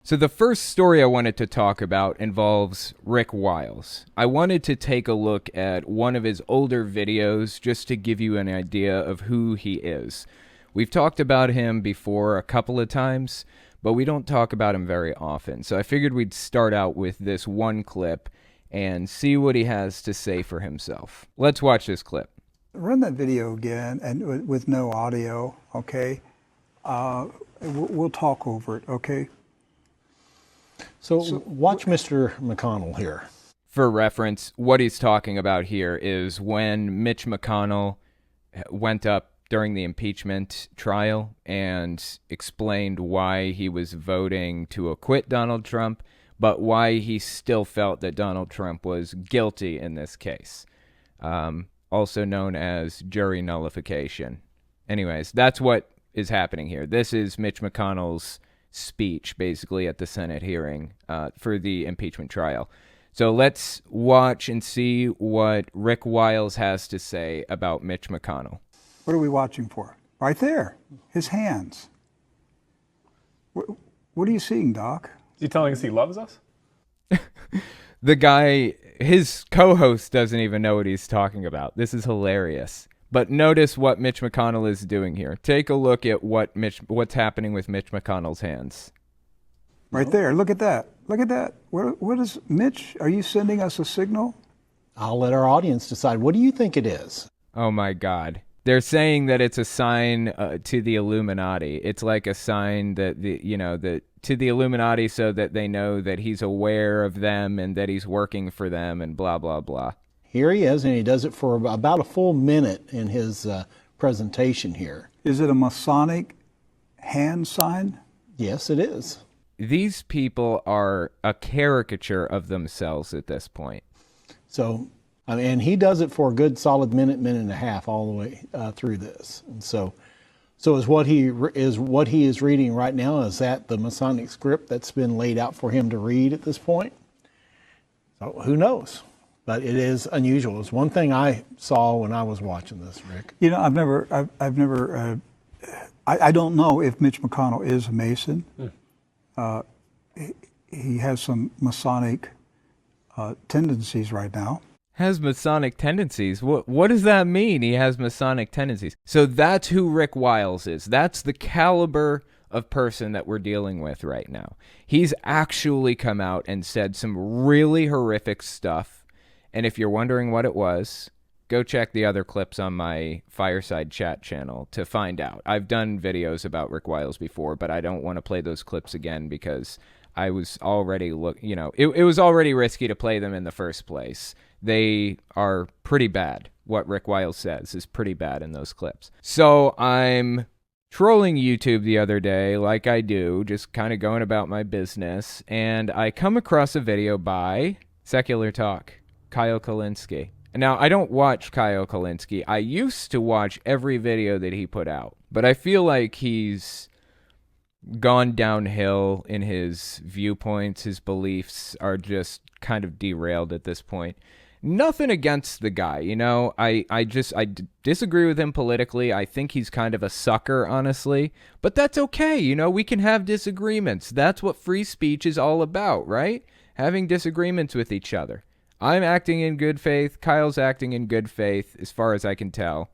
So the first story I wanted to talk about involves Rick Wiles. I wanted to take a look at one of his older videos just to give you an idea of who he is. We've talked about him before a couple of times, but we don't talk about him very often. So I figured we'd start out with this one clip and see what he has to say for himself. Let's watch this clip. Run that video again, and with no audio, okay? We'll talk over it, okay? So watch Mr. McConnell here. For reference, what he's talking about here is when Mitch McConnell went up during the impeachment trial and explained why he was voting to acquit Donald Trump, but why he still felt that Donald Trump was guilty in this case, also known as jury nullification. Anyways, that's what is happening here. This is Mitch McConnell's speech, basically, at the Senate hearing for the impeachment trial. So let's watch and see what Rick Wiles has to say about Mitch McConnell. What are we watching for? Right there, his hands. What are you seeing, Doc? Is he telling us he loves us? The guy, his co-host doesn't even know what he's talking about. This is hilarious. But notice what Mitch McConnell is doing here. Take a look at what's happening with Mitch McConnell's hands. Right there, look at that. Look at that. What is, Mitch, are you sending us a signal? I'll let our audience decide. What do you think it is? Oh my God. They're saying that it's a sign to the Illuminati. It's like a sign that to the Illuminati so that they know that he's aware of them and that he's working for them and blah, blah, blah. Here he is, and he does it for about a full minute in his presentation here. Is it a Masonic hand sign? Yes, it is. These people are a caricature of themselves at this point. So, I mean, and he does it for a good solid minute and a half all the way through this. And so is what he is reading right now, is that the Masonic script that's been laid out for him to read at this point? So who knows? But it is unusual. It's one thing I saw when I was watching this, Rick. You know, I don't know if Mitch McConnell is a Mason. He has some Masonic tendencies right now. Has Masonic tendencies? What does that mean? He has Masonic tendencies. So that's who Rick Wiles is. That's the caliber of person that we're dealing with right now. He's actually come out and said some really horrific stuff. And if you're wondering what it was, go check the other clips on my Fireside Chat channel to find out. I've done videos about Rick Wiles before, but I don't want to play those clips again because I was already it was already risky to play them in the first place. They are pretty bad. What Rick Wiles says is pretty bad in those clips. So I'm trolling YouTube the other day, like I do, just kind of going about my business, and I come across a video by Secular Talk, Kyle Kulinski. Now, I don't watch Kyle Kulinski. I used to watch every video that he put out, but I feel like he's gone downhill in his viewpoints. His beliefs are just kind of derailed at this point. Nothing against the guy, you know. I disagree with him politically. I think he's kind of a sucker, honestly. But that's okay, you know. We can have disagreements. That's what free speech is all about, right? Having disagreements with each other. I'm acting in good faith. Kyle's acting in good faith, as far as I can tell.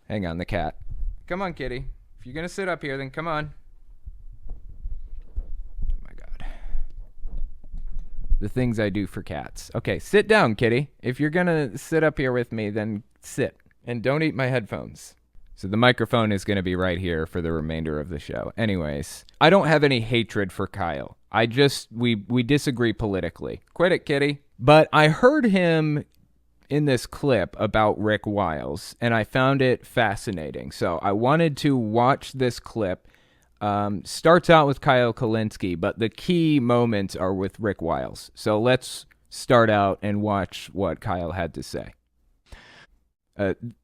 Hang on, the cat. Come on, kitty. If you're going to sit up here, then come on. Oh, my God. The things I do for cats. Okay, sit down, kitty. If you're going to sit up here with me, then sit. And don't eat my headphones. So the microphone is going to be right here for the remainder of the show. Anyways, I don't have any hatred for Kyle. We disagree politically. Quit it, kitty. But I heard him in this clip about Rick Wiles, and I found it fascinating. So I wanted to watch this clip. Starts out with Kyle Kulinski, but the key moments are with Rick Wiles. So let's start out and watch what Kyle had to say.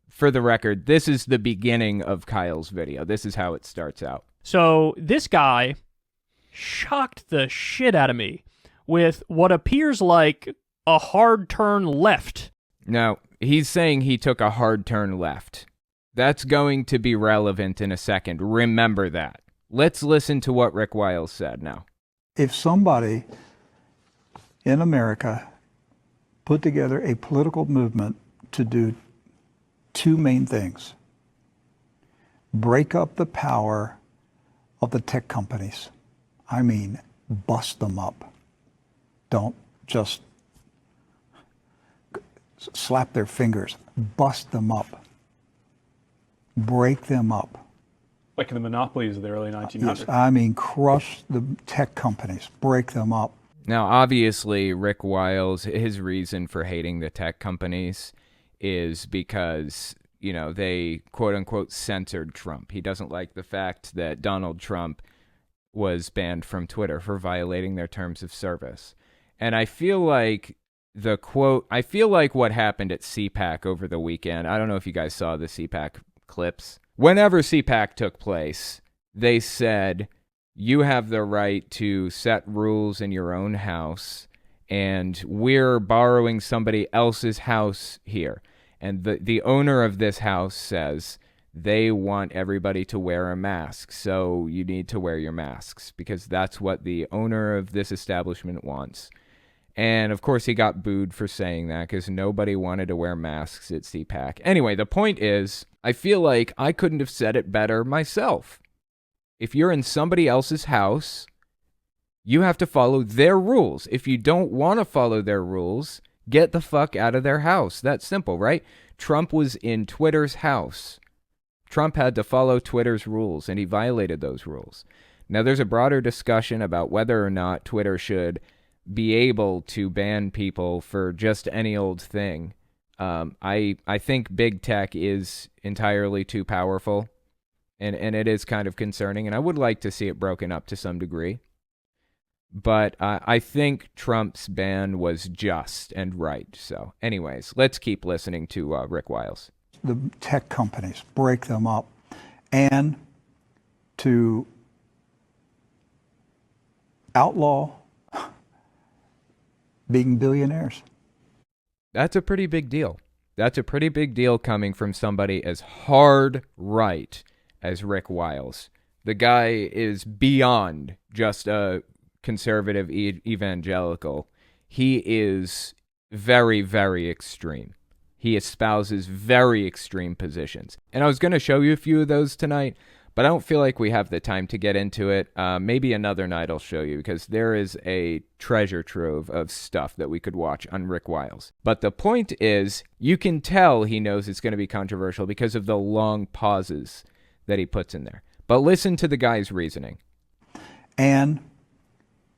For the record, this is the beginning of Kyle's video. This is how it starts out. So this guy shocked the shit out of me with what appears like a hard turn left. Now, he's saying he took a hard turn left. That's going to be relevant in a second. Remember that. Let's listen to what Rick Wiles said now. if somebody in America put together a political movement to do two main things: break up the power of the tech companies. I mean, bust them up. Don't just slap their fingers. Bust them up. Break them up. Like in the monopolies of the early 1900s. Yes, I mean, crush the tech companies. Break them up. Now, obviously, Rick Wiles, his reason for hating the tech companies is because, you know, they quote-unquote censored Trump. He doesn't like the fact that Donald Trump was banned from Twitter for violating their terms of service. And I feel like what happened at CPAC over the weekend, I don't know if you guys saw the CPAC clips. Whenever CPAC took place, they said, you have the right to set rules in your own house, and we're borrowing somebody else's house here. And the owner of this house says they want everybody to wear a mask, so you need to wear your masks, because that's what the owner of this establishment wants. And, of course, he got booed for saying that because nobody wanted to wear masks at CPAC. Anyway, the point is, I feel like I couldn't have said it better myself. If you're in somebody else's house, you have to follow their rules. If you don't want to follow their rules, get the fuck out of their house. That's simple, right? Trump was in Twitter's house. Trump had to follow Twitter's rules, and he violated those rules. Now, there's a broader discussion about whether or not Twitter should be able to ban people for just any old thing. I think big tech is entirely too powerful, and it is kind of concerning, and I would like to see it broken up to some degree. But I think Trump's ban was just and right. So anyways, let's keep listening to Rick Wiles. The tech companies, break them up, and to outlaw being billionaires. That's a pretty big deal. That's a pretty big deal coming from somebody as hard right as Rick Wiles. The guy is beyond just a conservative evangelical. He is very, very extreme. He espouses very extreme positions. And I was going to show you a few of those tonight, but I don't feel like we have the time to get into it. Maybe another night I'll show you, because there is a treasure trove of stuff that we could watch on Rick Wiles. But the point is, you can tell he knows it's going to be controversial because of the long pauses that he puts in there. But listen to the guy's reasoning. And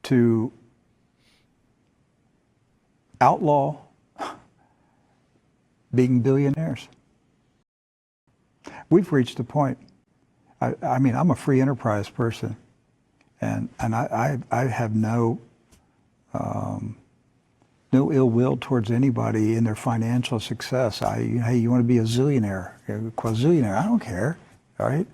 to outlaw being billionaires. We've reached a point. I mean, I'm a free enterprise person, and I have no ill will towards anybody in their financial success. Hey, you want to be a zillionaire, a quadrillionaire? I don't care. All right,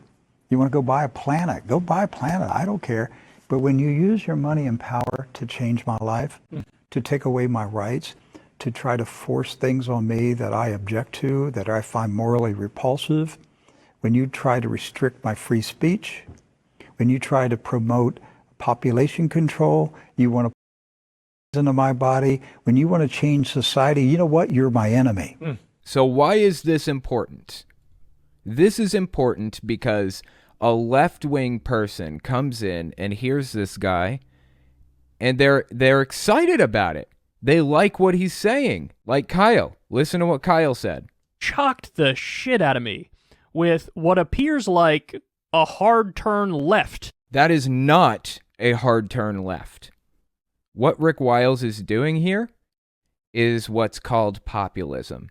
you want to go buy a planet? Go buy a planet. I don't care. But when you use your money and power to change my life, to take away my rights, to try to force things on me that I object to, that I find morally repulsive, when you try to restrict my free speech, when you try to promote population control, you want to put into my body, when you want to change society, you know what? You're my enemy. So why is this important? This is important because a left-wing person comes in and hears this guy, and they're excited about it. They like what he's saying. Like Kyle. Listen to what Kyle said. Shocked the shit out of me with what appears like a hard turn left. That is not a hard turn left. What Rick Wiles is doing here is what's called populism.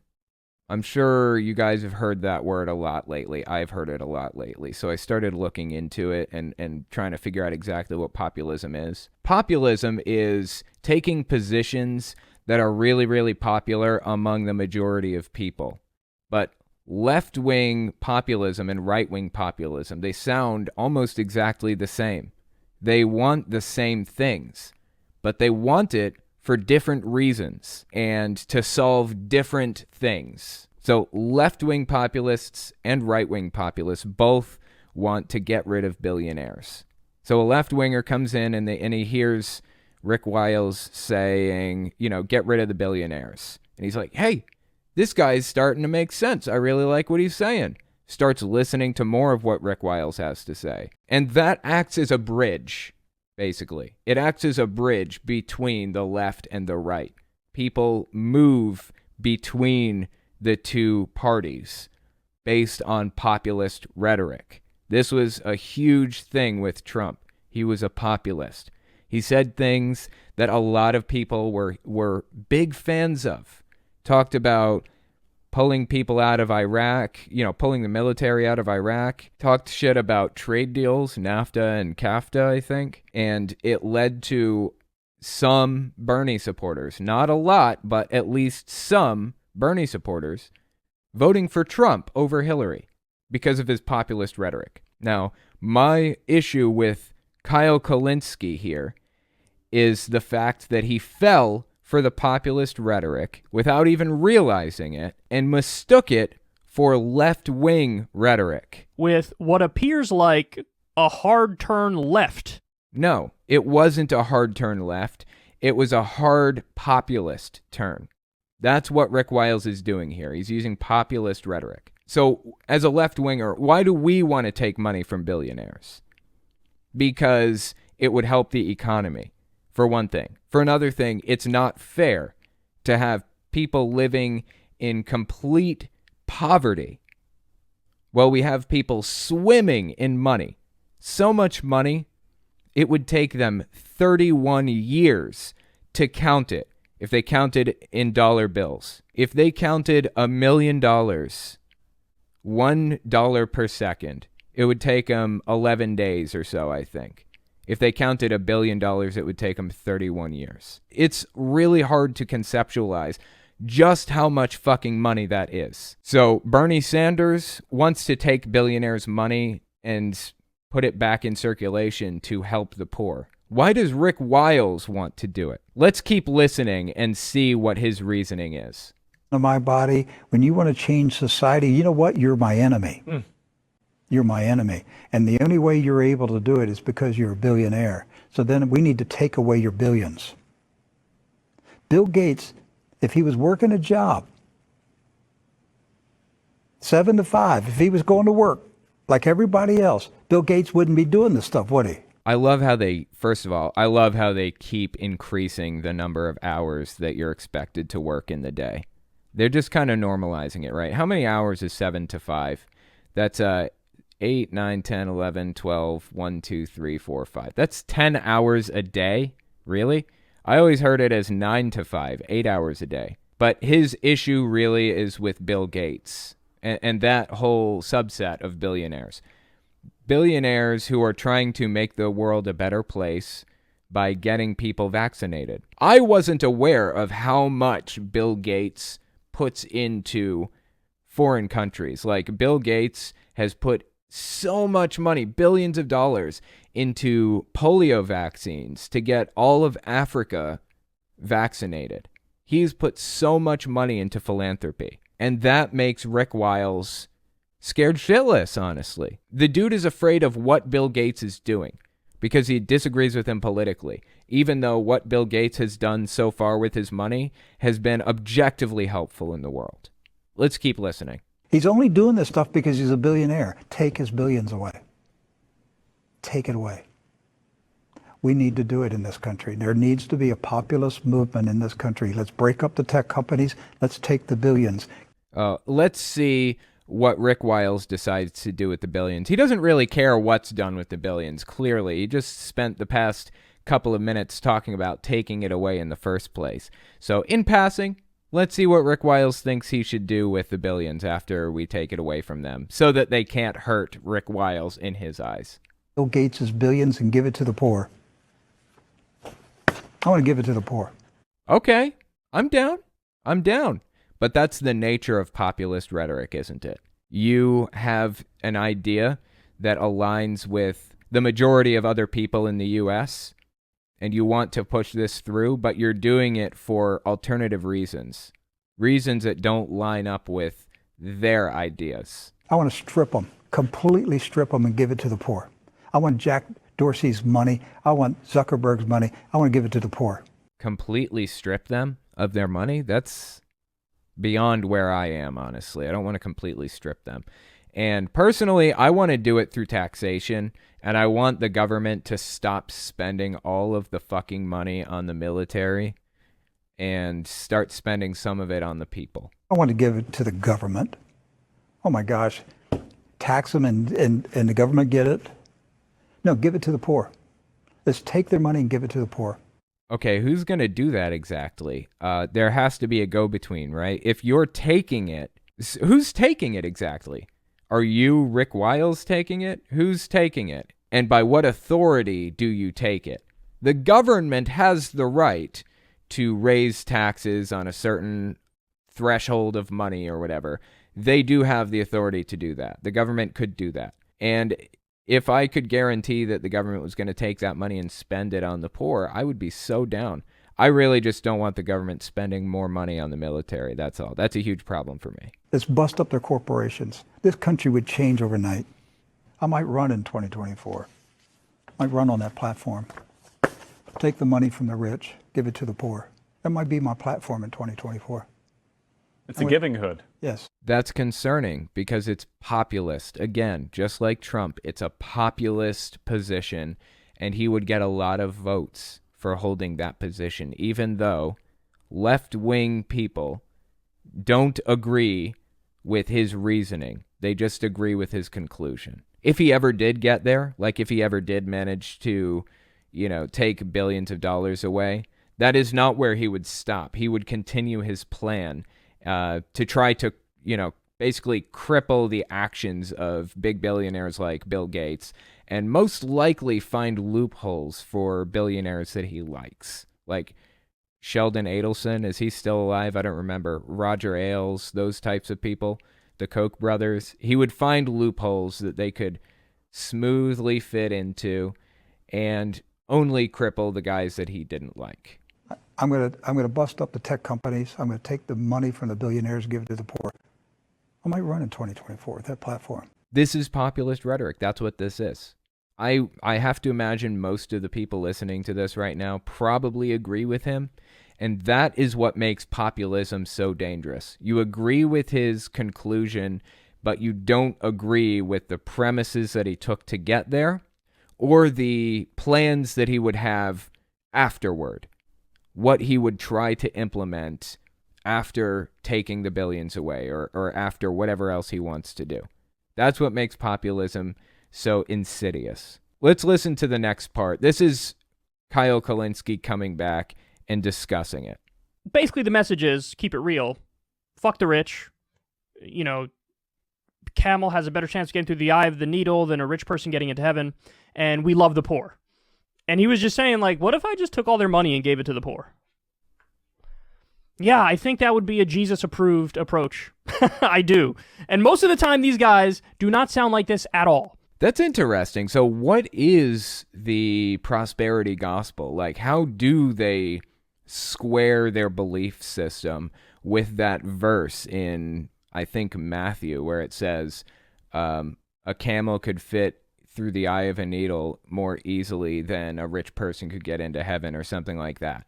I'm sure you guys have heard that word a lot lately. I've heard it a lot lately. So I started looking into it and trying to figure out exactly what populism is. Populism is taking positions that are really, really popular among the majority of people. But left-wing populism and right-wing populism, they sound almost exactly the same. They want the same things, but they want it for different reasons and to solve different things. So left-wing populists and right-wing populists both want to get rid of billionaires. So a left-winger comes in and he hears Rick Wiles saying, get rid of the billionaires. And he's like, hey, this guy's starting to make sense. I really like what he's saying. Starts listening to more of what Rick Wiles has to say. And that acts as a bridge, basically. It acts as a bridge between the left and the right. People move between the two parties based on populist rhetoric. This was a huge thing with Trump. He was a populist. He said things that a lot of people were big fans of. Talked about pulling people out of Iraq, pulling the military out of Iraq. Talked shit about trade deals, NAFTA and CAFTA, I think. And it led to some Bernie supporters, not a lot, but at least some Bernie supporters, voting for Trump over Hillary because of his populist rhetoric. Now, my issue with Kyle Kulinski here is the fact that he fell for the populist rhetoric without even realizing it and mistook it for left-wing rhetoric. With what appears like a hard turn left. No, it wasn't a hard turn left. It was a hard populist turn. That's what Rick Wiles is doing here. He's using populist rhetoric. So as a left-winger, why do we want to take money from billionaires? Because it would help the economy, for one thing. For another thing, it's not fair to have people living in complete poverty while we have people swimming in money. So much money, it would take them 31 years to count it if they counted in dollar bills. If they counted $1 million, $1 per second, it would take them 11 days or so, I think. If they counted $1 billion, it would take them 31 years. It's really hard to conceptualize just how much fucking money that is. So Bernie Sanders wants to take billionaires' money and put it back in circulation to help the poor. Why does Rick Wiles want to do it? Let's keep listening and see what his reasoning is. Of my body, when you want to change society, you know what? You're my enemy. You're my enemy. And the only way you're able to do it is because you're a billionaire. So then we need to take away your billions. Bill Gates, if he was working a job, 7 to 5, if he was going to work like everybody else, Bill Gates wouldn't be doing this stuff, would he? I love how they keep increasing the number of hours that you're expected to work in the day. They're just kind of normalizing it, right? How many hours is 7 to 5? That's 8, 9, 10, 11, 12, 1, 2, 3, 4, 5. That's 10 hours a day? Really? I always heard it as 9 to 5, 8 hours a day. But his issue really is with Bill Gates and that whole subset of billionaires. Billionaires who are trying to make the world a better place by getting people vaccinated. I wasn't aware of how much Bill Gates puts into foreign countries. Like, Bill Gates has put so much money, billions of dollars, into polio vaccines to get all of Africa vaccinated. He's put so much money into philanthropy. And that makes Rick Wiles scared shitless, honestly. The dude is afraid of what Bill Gates is doing because he disagrees with him politically, even though what Bill Gates has done so far with his money has been objectively helpful in the world. Let's keep listening. He's only doing this stuff because he's a billionaire. Take his billions away. Take it away. We need to do it in this country. There needs to be a populist movement in this country. Let's break up the tech companies. Let's take the billions. Let's see what Rick Wiles decides to do with the billions. He doesn't really care what's done with the billions, clearly. He just spent the past couple of minutes talking about taking it away in the first place. So in passing, let's see what Rick Wiles thinks he should do with the billions after we take it away from them so that they can't hurt Rick Wiles in his eyes. Bill Gates' billions and give it to the poor. I want to give it to the poor. Okay, I'm down. But that's the nature of populist rhetoric, isn't it? You have an idea that aligns with the majority of other people in the U.S., and you want to push this through, but you're doing it for alternative reasons that don't line up with their ideas. I want to strip them, completely strip them and give it to the poor. I want Jack Dorsey's money. I want Zuckerberg's money. I want to give it to the poor. Completely strip them of their money? That's beyond where I am, honestly. I don't want to completely strip them. And personally, I want to do it through taxation, and I want the government to stop spending all of the fucking money on the military and start spending some of it on the people. I want to give it to the government. Oh my gosh. Tax them and the government get it? No, give it to the poor. Let's take their money and give it to the poor. Okay, who's going to do that exactly? There has to be a go-between, right? If you're taking it, who's taking it exactly? Are you, Rick Wiles, taking it? Who's taking it? And by what authority do you take it? The government has the right to raise taxes on a certain threshold of money or whatever. They do have the authority to do that. The government could do that. And if I could guarantee that the government was going to take that money and spend it on the poor, I would be so down. I really just don't want the government spending more money on the military. That's all. That's a huge problem for me. Let's bust up their corporations. This country would change overnight. I might run in 2024. I might run on that platform. Take the money from the rich, give it to the poor. That might be my platform in 2024. It's a giving hood. Yes. That's concerning because it's populist. Again, just like Trump, it's a populist position, and he would get a lot of votes for holding that position, even though left-wing people don't agree with his reasoning. They just agree with his conclusion. If he ever did get there, like if he ever did manage to, take billions of dollars away, that is not where he would stop. He would continue his plan to try to, basically cripple the actions of big billionaires like Bill Gates and most likely find loopholes for billionaires that he likes. Like Sheldon Adelson, is he still alive? I don't remember. Roger Ailes, those types of people, the Koch brothers. He would find loopholes that they could smoothly fit into and only cripple the guys that he didn't like. I'm gonna bust up the tech companies. I'm gonna take the money from the billionaires, give it to the poor. I might run in 2024 with that platform. This is populist rhetoric. That's what this is. I have to imagine most of the people listening to this right now probably agree with him, and that is what makes populism so dangerous. You agree with his conclusion, but you don't agree with the premises that he took to get there or the plans that he would have afterward, what he would try to implement after taking the billions away or after whatever else he wants to do. That's what makes populism so insidious. Let's listen to the next part. This is Kyle Kulinski coming back and discussing it. Basically, the message is keep it real. Fuck the rich. Camel has a better chance of getting through the eye of the needle than a rich person getting into heaven. And we love the poor. And he was just saying, what if I just took all their money and gave it to the poor? Yeah, I think that would be a Jesus-approved approach. I do. And most of the time, these guys do not sound like this at all. That's interesting. So what is the prosperity gospel? How do they square their belief system with that verse in, I think, Matthew, where it says a camel could fit through the eye of a needle more easily than a rich person could get into heaven or something like that?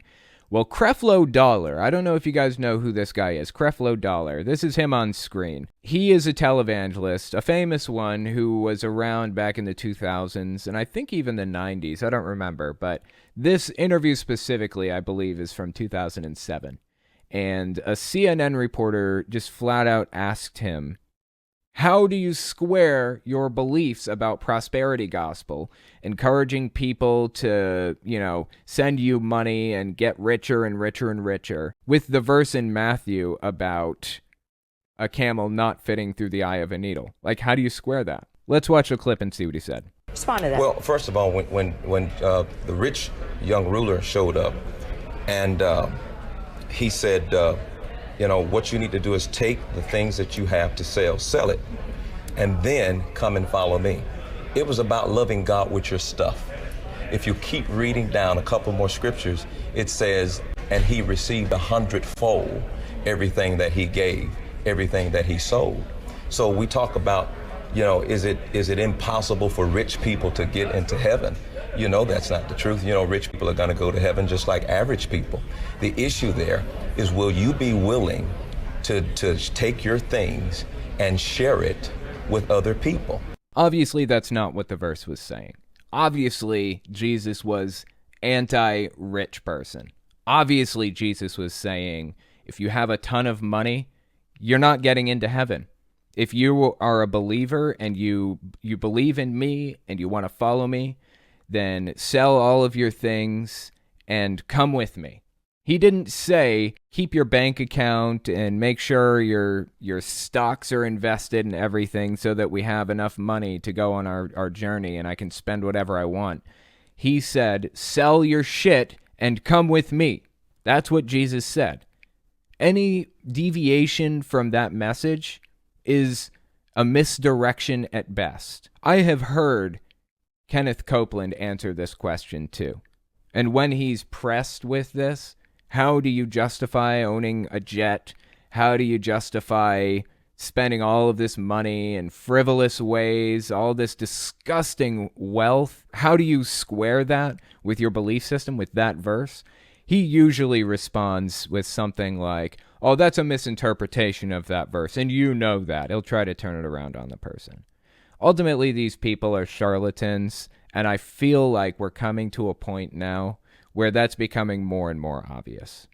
Well, Creflo Dollar, I don't know if you guys know who this guy is. Creflo Dollar, this is him on screen. He is a televangelist, a famous one who was around back in the 2000s, and I think even the 90s, I don't remember, but this interview specifically, I believe, is from 2007. And a CNN reporter just flat out asked him, how do you square your beliefs about prosperity gospel, encouraging people to, send you money and get richer and richer and richer, with the verse in Matthew about a camel not fitting through the eye of a needle? How do you square that? Let's watch a clip and see what he said. Respond to that. Well, first of all, when the rich young ruler showed up and he said, what you need to do is take the things that you have to sell it, and then come and follow me. It was about loving God with your stuff. If you keep reading down a couple more scriptures, it says, and he received 100-fold everything that he gave, everything that he sold. So we talk about, is it impossible for rich people to get into heaven? You know that's not the truth. You know, rich people are going to go to heaven just like average people. The issue there is, will you be willing to take your things and share it with other people? Obviously, that's not what the verse was saying. Obviously, Jesus was anti-rich person. Obviously, Jesus was saying, if you have a ton of money, you're not getting into heaven. If you are a believer and you believe in me and you want to follow me, then sell all of your things and come with me. He didn't say, keep your bank account and make sure your stocks are invested and everything so that we have enough money to go on our journey and I can spend whatever I want. He said, sell your shit and come with me. That's what Jesus said. Any deviation from that message is a misdirection at best. I have heard Kenneth Copeland answer this question too. And when he's pressed with this, how do you justify owning a jet? How do you justify spending all of this money in frivolous ways, all this disgusting wealth? How do you square that with your belief system, with that verse? He usually responds with something like, oh, that's a misinterpretation of that verse, and you know that. He'll try to turn it around on the person. Ultimately, these people are charlatans, and I feel like we're coming to a point now where that's becoming more and more obvious.